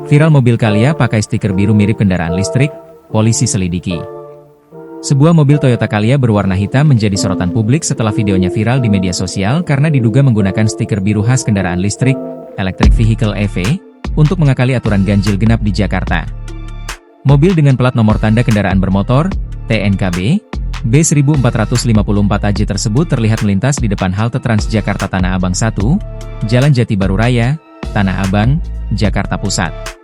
Viral mobil Calya pakai stiker biru mirip kendaraan listrik, polisi selidiki. Sebuah mobil Toyota Calya berwarna hitam menjadi sorotan publik setelah videonya viral di media sosial karena diduga menggunakan stiker biru khas kendaraan listrik, Electric Vehicle EV, untuk mengakali aturan ganjil genap di Jakarta. Mobil dengan plat nomor tanda kendaraan bermotor, TNKB, B1454AJ tersebut terlihat melintas di depan halte Transjakarta Tanah Abang 1, Jalan Jati Baru Raya, Tanah Abang, Jakarta Pusat.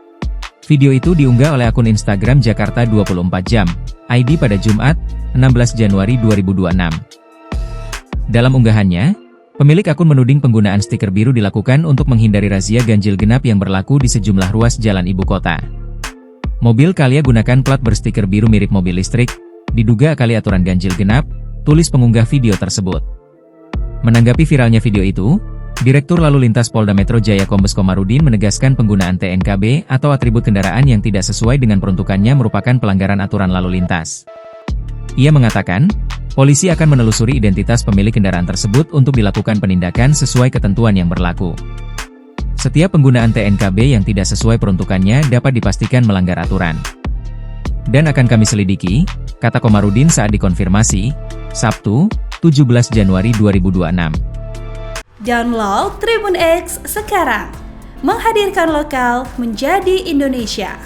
Video itu diunggah oleh akun Instagram Jakarta 24 Jam, ID pada Jumat, 16 Januari 2026. Dalam unggahannya, pemilik akun menuding penggunaan stiker biru dilakukan untuk menghindari razia ganjil genap yang berlaku di sejumlah ruas jalan ibu kota. Mobil Calya gunakan plat berstiker biru mirip mobil listrik, diduga akali aturan ganjil genap, tulis pengunggah video tersebut. Menanggapi viralnya video itu, Direktur Lalu Lintas Polda Metro Jaya Kombes Komarudin menegaskan penggunaan TNKB atau atribut kendaraan yang tidak sesuai dengan peruntukannya merupakan pelanggaran aturan lalu lintas. Ia mengatakan, polisi akan menelusuri identitas pemilik kendaraan tersebut untuk dilakukan penindakan sesuai ketentuan yang berlaku. Setiap penggunaan TNKB yang tidak sesuai peruntukannya dapat dipastikan melanggar aturan. Dan akan kami selidiki, kata Komarudin saat dikonfirmasi, Sabtu, 17 Januari 2026. Download Tribun X sekarang, menghadirkan lokal menjadi Indonesia.